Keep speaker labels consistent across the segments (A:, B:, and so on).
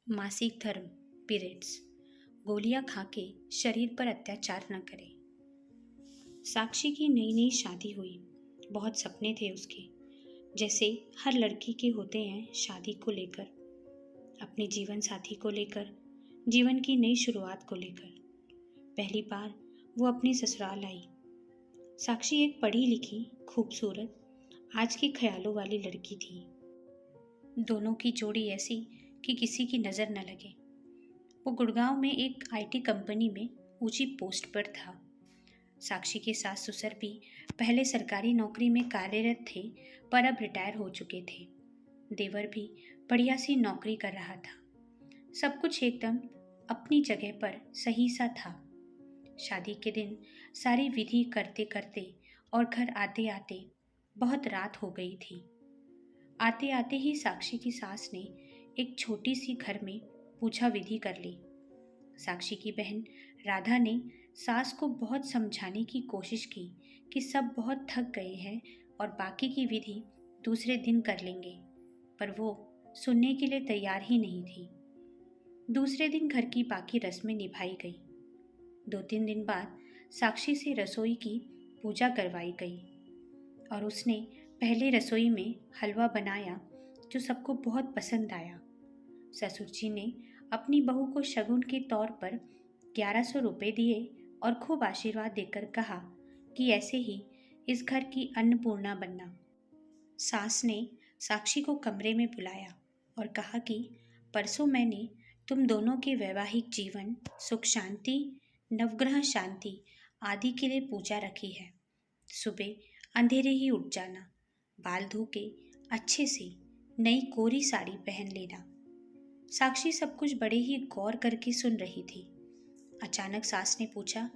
A: मासिक धर्म पीरियड्स गोलियां खा के शरीर पर अत्याचार न करें। साक्षी की नई नई शादी हुई। बहुत सपने थे उसके, जैसे हर लड़की के होते हैं शादी को लेकर, अपने जीवन साथी को लेकर, जीवन की नई शुरुआत को लेकर। पहली बार वो अपने ससुराल आई। साक्षी एक पढ़ी लिखी, खूबसूरत, आज के ख्यालों वाली लड़की थी। दोनों की जोड़ी ऐसी कि किसी की नज़र न लगे। वो गुड़गांव में एक आईटी कंपनी में ऊंची पोस्ट पर था। साक्षी के सास ससुर भी पहले सरकारी नौकरी में कार्यरत थे, पर अब रिटायर हो चुके थे। देवर भी बढ़िया सी नौकरी कर रहा था। सब कुछ एकदम अपनी जगह पर सही सा था। शादी के दिन सारी विधि करते करते और घर आते आते बहुत रात हो गई थी। आते आते ही साक्षी की सास ने एक छोटी सी घर में पूजा विधि कर ली। साक्षी की बहन राधा ने सास को बहुत समझाने की कोशिश की कि सब बहुत थक गए हैं और बाकी की विधि दूसरे दिन कर लेंगे, पर वो सुनने के लिए तैयार ही नहीं थी। दूसरे दिन घर की बाकी रस्में निभाई गई। 2-3 दिन बाद साक्षी से रसोई की पूजा करवाई गई और उसने पहले रसोई में हलवा बनाया जो सबको बहुत पसंद आया। ससुर जी ने अपनी बहू को शगुन के तौर पर 1100 रुपये दिए और खूब आशीर्वाद देकर कहा कि ऐसे ही इस घर की अन्नपूर्णा बनना। सास ने साक्षी को कमरे में बुलाया और कहा कि परसों मैंने तुम दोनों के वैवाहिक जीवन, सुख शांति, नवग्रह शांति आदि के लिए पूजा रखी है। सुबह अंधेरे ही उठ जाना, बाल धो के अच्छे से नई कोरी साड़ी पहन लेना। साक्षी सब कुछ बड़े ही गौर करके सुन रही थी। अचानक सास ने पूछा,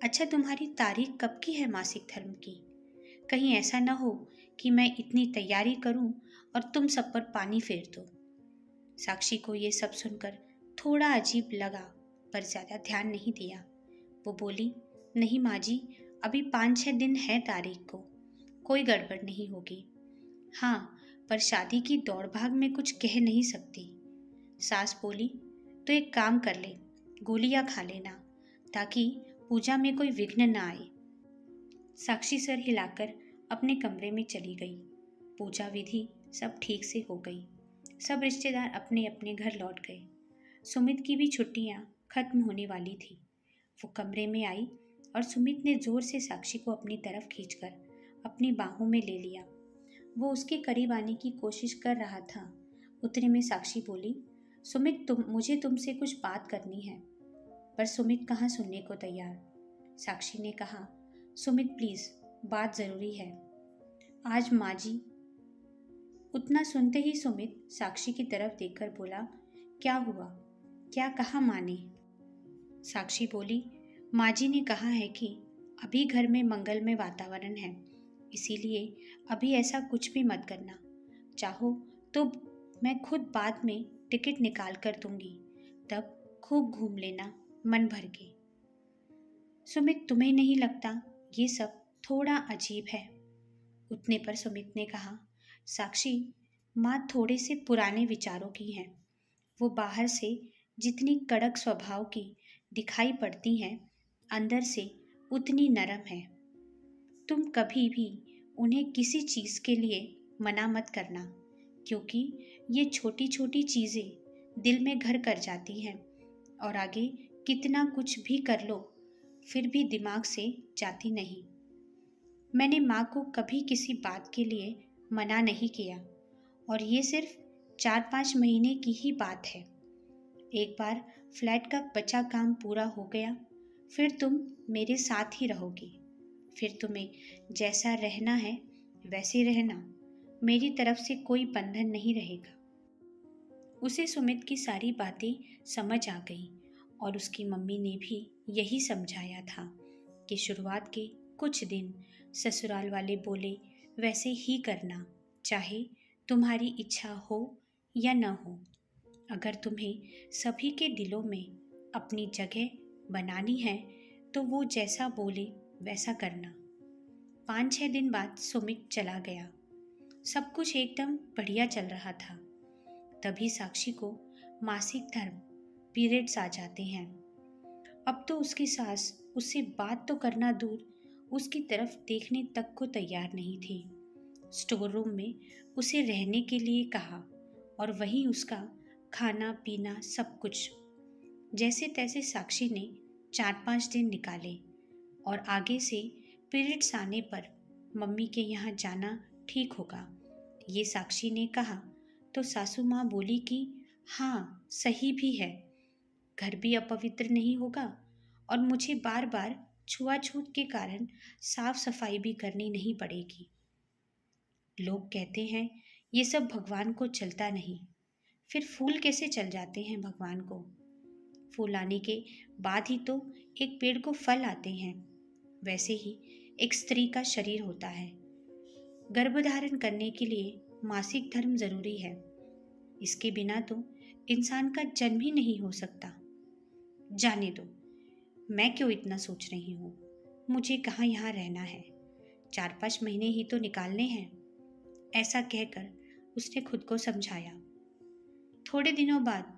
A: अच्छा तुम्हारी तारीख कब की है मासिक धर्म की? कहीं ऐसा न हो कि मैं इतनी तैयारी करूं और तुम सब पर पानी फेर दो। साक्षी को ये सब सुनकर थोड़ा अजीब लगा, पर ज़्यादा ध्यान नहीं दिया। वो बोली, नहीं माँ जी, अभी 5-6 दिन है तारीख को, कोई गड़बड़ नहीं होगी। हाँ, पर शादी की दौड़ भाग में कुछ कह नहीं सकती। सास बोली, तो एक काम कर ले, गोलियां खा लेना ताकि पूजा में कोई विघ्न न आए। साक्षी सर हिलाकर अपने कमरे में चली गई। पूजा विधि सब ठीक से हो गई। सब रिश्तेदार अपने अपने घर लौट गए। सुमित की भी छुट्टियां खत्म होने वाली थी। वो कमरे में आई और सुमित ने जोर से साक्षी को अपनी तरफ खींचकर अपनी बाहों में ले लिया। वो उसके करीब आने की कोशिश कर रहा था। उतने में साक्षी बोली, सुमित मुझे तुमसे कुछ बात करनी है। पर सुमित कहाँ सुनने को तैयार। साक्षी ने कहा, सुमित प्लीज़, बात ज़रूरी है आज माँ जी। उतना सुनते ही सुमित साक्षी की तरफ देखकर बोला, क्या हुआ, क्या कहा माँ ने? साक्षी बोली, माँ जी ने कहा है कि अभी घर में मंगलमय वातावरण है, इसीलिए अभी ऐसा कुछ भी मत करना। चाहो तो मैं खुद बाद में टिकट निकाल कर दूंगी, तब खूब घूम लेना मन भर के। सुमित, तुम्हें नहीं लगता ये सब थोड़ा अजीब है? उतने पर सुमित ने कहा, साक्षी, माँ थोड़े से पुराने विचारों की हैं। वो बाहर से जितनी कड़क स्वभाव की दिखाई पड़ती हैं, अंदर से उतनी नरम है। तुम कभी भी उन्हें किसी चीज़ के लिए मना मत करना, क्योंकि ये छोटी छोटी चीज़ें दिल में घर कर जाती हैं और आगे कितना कुछ भी कर लो फिर भी दिमाग से जाती नहीं। मैंने माँ को कभी किसी बात के लिए मना नहीं किया और ये सिर्फ 4-5 महीने की ही बात है। एक बार फ्लैट का बचा काम पूरा हो गया, फिर तुम मेरे साथ ही रहोगी। फिर तुम्हें जैसा रहना है वैसे रहना, मेरी तरफ से कोई बंधन नहीं रहेगा। उसे सुमित की सारी बातें समझ आ गई और उसकी मम्मी ने भी यही समझाया था कि शुरुआत के कुछ दिन ससुराल वाले बोले वैसे ही करना, चाहे तुम्हारी इच्छा हो या न हो। अगर तुम्हें सभी के दिलों में अपनी जगह बनानी है तो वो जैसा बोले वैसा करना। 5-6 दिन बाद सुमित चला गया। सब कुछ एकदम बढ़िया चल रहा था। तभी साक्षी को मासिक धर्म पीरियड्स आ जाते हैं। अब तो उसकी सास उससे बात तो करना दूर, उसकी तरफ देखने तक को तैयार नहीं थी। स्टोर रूम में उसे रहने के लिए कहा और वहीं उसका खाना पीना सब कुछ। जैसे तैसे साक्षी ने 4-5 दिन निकाले और आगे से पीरियड्स आने पर मम्मी के यहाँ जाना ठीक होगा, ये साक्षी ने कहा तो सासू माँ बोली कि हाँ सही भी है, घर भी अपवित्र नहीं होगा और मुझे बार बार छुआछूत के कारण साफ सफाई भी करनी नहीं पड़ेगी। लोग कहते हैं ये सब भगवान को चलता नहीं, फिर फूल कैसे चल जाते हैं भगवान को? फूल आने के बाद ही तो एक पेड़ को फल आते हैं। वैसे ही एक स्त्री का शरीर होता है। गर्भधारण करने के लिए मासिक धर्म जरूरी है। इसके बिना तो इंसान का जन्म ही नहीं हो सकता। जाने दो, मैं क्यों इतना सोच रही हूँ? मुझे कहाँ यहाँ रहना है, 4-5 महीने ही तो निकालने हैं। ऐसा कहकर उसने खुद को समझाया। थोड़े दिनों बाद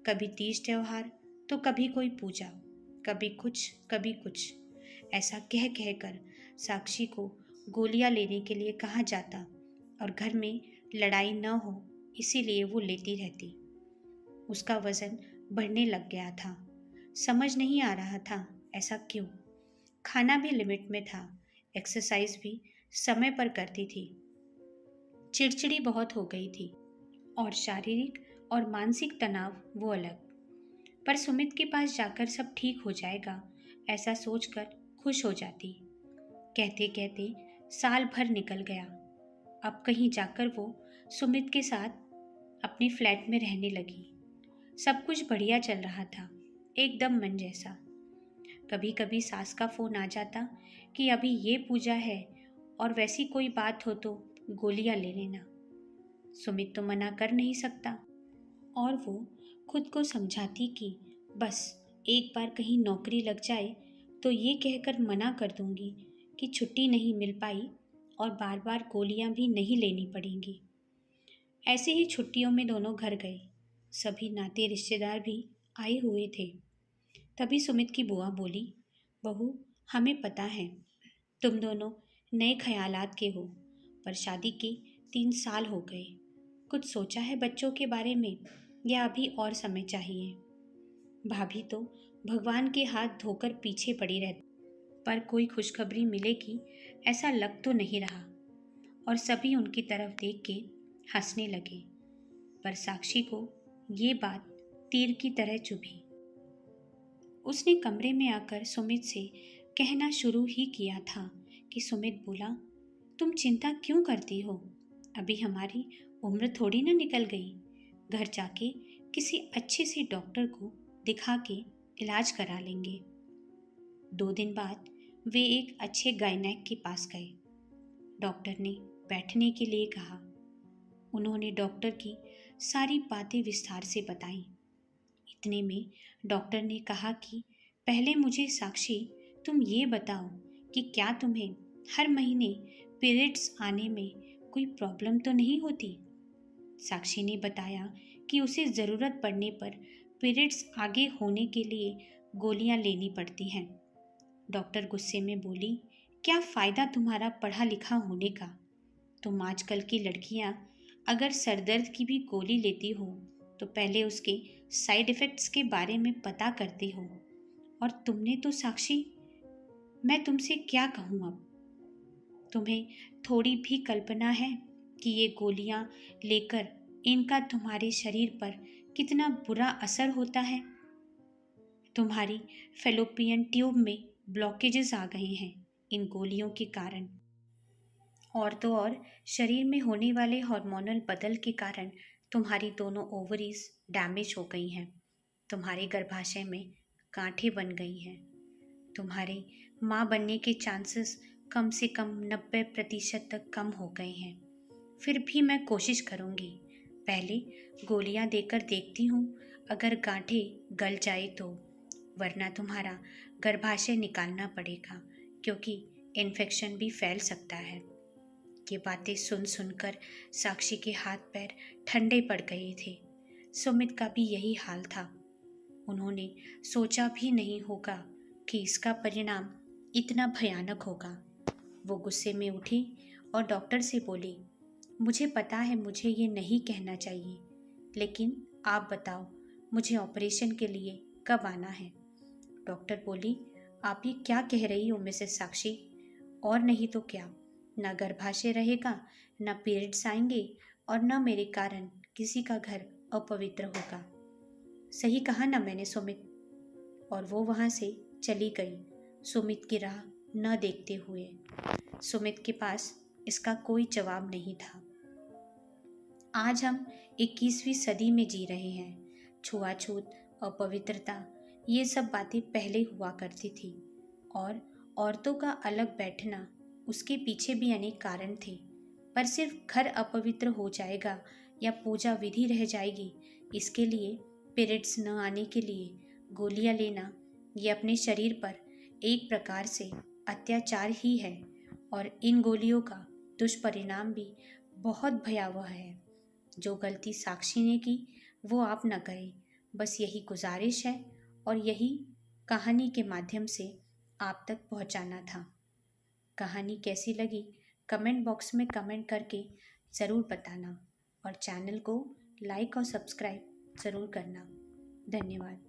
A: कभी तीज त्योहार तो कभी कोई पूजा, कभी कुछ ऐसा कह कहकर साक्षी को गोलियां लेने के लिए कहा जाता और घर में लड़ाई न हो इसीलिए वो लेती रहती। उसका वजन बढ़ने लग गया था। समझ नहीं आ रहा था ऐसा क्यों। खाना भी लिमिट में था, एक्सरसाइज भी समय पर करती थी। चिड़चिड़ी बहुत हो गई थी और शारीरिक और मानसिक तनाव वो अलग। पर सुमित के पास जाकर सब ठीक हो जाएगा ऐसा सोचकर खुश हो जाती। कहते कहते साल भर निकल गया। अब कहीं जाकर वो सुमित के साथ अपने फ्लैट में रहने लगी। सब कुछ बढ़िया चल रहा था, एकदम मन जैसा। कभी कभी सास का फोन आ जाता कि अभी ये पूजा है और वैसी कोई बात हो तो गोलियां ले लेना। सुमित तो मना कर नहीं सकता और वो खुद को समझाती कि बस एक बार कहीं नौकरी लग जाए तो ये कहकर मना कर दूंगी कि छुट्टी नहीं मिल पाई और बार बार गोलियां भी नहीं लेनी पड़ेंगी। ऐसे ही छुट्टियों में दोनों घर गए। सभी नाते रिश्तेदार भी आए हुए थे। तभी सुमित की बुआ बोली, बहू हमें पता है तुम दोनों नए ख्यालात के हो, पर शादी के 3 साल हो गए। कुछ सोचा है बच्चों के बारे में या अभी और समय चाहिए? भाभी तो भगवान के हाथ धोकर पीछे पड़ी रहती, पर कोई खुशखबरी मिलेगी ऐसा लग तो नहीं रहा। और सभी उनकी तरफ देख के हंसने लगे। पर साक्षी को ये बात तीर की तरह चुभी। उसने कमरे में आकर सुमित से कहना शुरू ही किया था कि सुमित बोला, तुम चिंता क्यों करती हो? अभी हमारी उम्र थोड़ी ना निकल गई। घर जाके किसी अच्छे से डॉक्टर को दिखा के इलाज करा लेंगे। 2 दिन बाद वे एक अच्छे गायनेक के पास गए। डॉक्टर ने बैठने के लिए कहा। उन्होंने डॉक्टर की सारी बातें विस्तार से बताई। इतने में डॉक्टर ने कहा कि पहले मुझे साक्षी तुम ये बताओ कि क्या तुम्हें हर महीने पीरियड्स आने में कोई प्रॉब्लम तो नहीं होती? साक्षी ने बताया कि उसे ज़रूरत पड़ने पर पीरियड्स आगे होने के लिए गोलियां लेनी पड़ती हैं। डॉक्टर गुस्से में बोली, क्या फ़ायदा तुम्हारा पढ़ा लिखा होने का? तुम आजकल की लड़कियां अगर सरदर्द की भी गोली लेती हो तो पहले उसके साइड इफ़ेक्ट्स के बारे में पता करती हो। और तुमने तो साक्षी, मैं तुमसे क्या कहूँ अब? तुम्हें थोड़ी भी कल्पना है कि ये गोलियां लेकर इनका तुम्हारे शरीर पर कितना बुरा असर होता है? तुम्हारी फेलोपियन ट्यूब में ब्लॉकेजेस आ गए हैं इन गोलियों के कारण। और तो और शरीर में होने वाले हार्मोनल बदल के कारण तुम्हारी दोनों ओवरीज डैमेज हो गई हैं। तुम्हारे गर्भाशय में गांठें बन गई हैं। तुम्हारे माँ बनने के चांसेस कम से कम 90% तक कम हो गए हैं। फिर भी मैं कोशिश करूँगी। पहले गोलियाँ देकर देखती हूँ, अगर गांठें गल जाए तो, वरना तुम्हारा गर्भाशय निकालना पड़ेगा क्योंकि इन्फेक्शन भी फैल सकता है। ये बातें सुन सुनकर साक्षी के हाथ पैर ठंडे पड़ गए थे। सुमित का भी यही हाल था। उन्होंने सोचा भी नहीं होगा कि इसका परिणाम इतना भयानक होगा। वो गुस्से में उठी और डॉक्टर से बोली, मुझे पता है मुझे ये नहीं कहना चाहिए, लेकिन आप बताओ मुझे ऑपरेशन के लिए कब आना है। डॉक्टर बोली, आप ये क्या कह रही हो मिसेस साक्षी? और नहीं तो क्या, ना गर्भाशय रहेगा, ना पीरियड्स आएंगे और ना मेरे कारण किसी का घर अपवित्र होगा। सही कहा ना मैंने सुमित? और वो वहाँ से चली गई, सुमित की राह न देखते हुए। सुमित के पास इसका कोई जवाब नहीं था। आज हम 21वीं सदी में जी रहे हैं। छुआछूत, अपवित्रता, ये सब बातें पहले हुआ करती थी और औरतों का अलग बैठना, उसके पीछे भी अनेक कारण थे। पर सिर्फ घर अपवित्र हो जाएगा या पूजा विधि रह जाएगी, इसके लिए पीरियड्स न आने के लिए गोलियां लेना, ये अपने शरीर पर एक प्रकार से अत्याचार ही है। और इन गोलियों का दुष्परिणाम भी बहुत भयावह है। जो गलती साक्षी ने की वो आप न करें, बस यही गुजारिश है और यही कहानी के माध्यम से आप तक पहुंचाना था। कहानी कैसी लगी कमेंट बॉक्स में कमेंट करके ज़रूर बताना और चैनल को लाइक और सब्सक्राइब ज़रूर करना। धन्यवाद।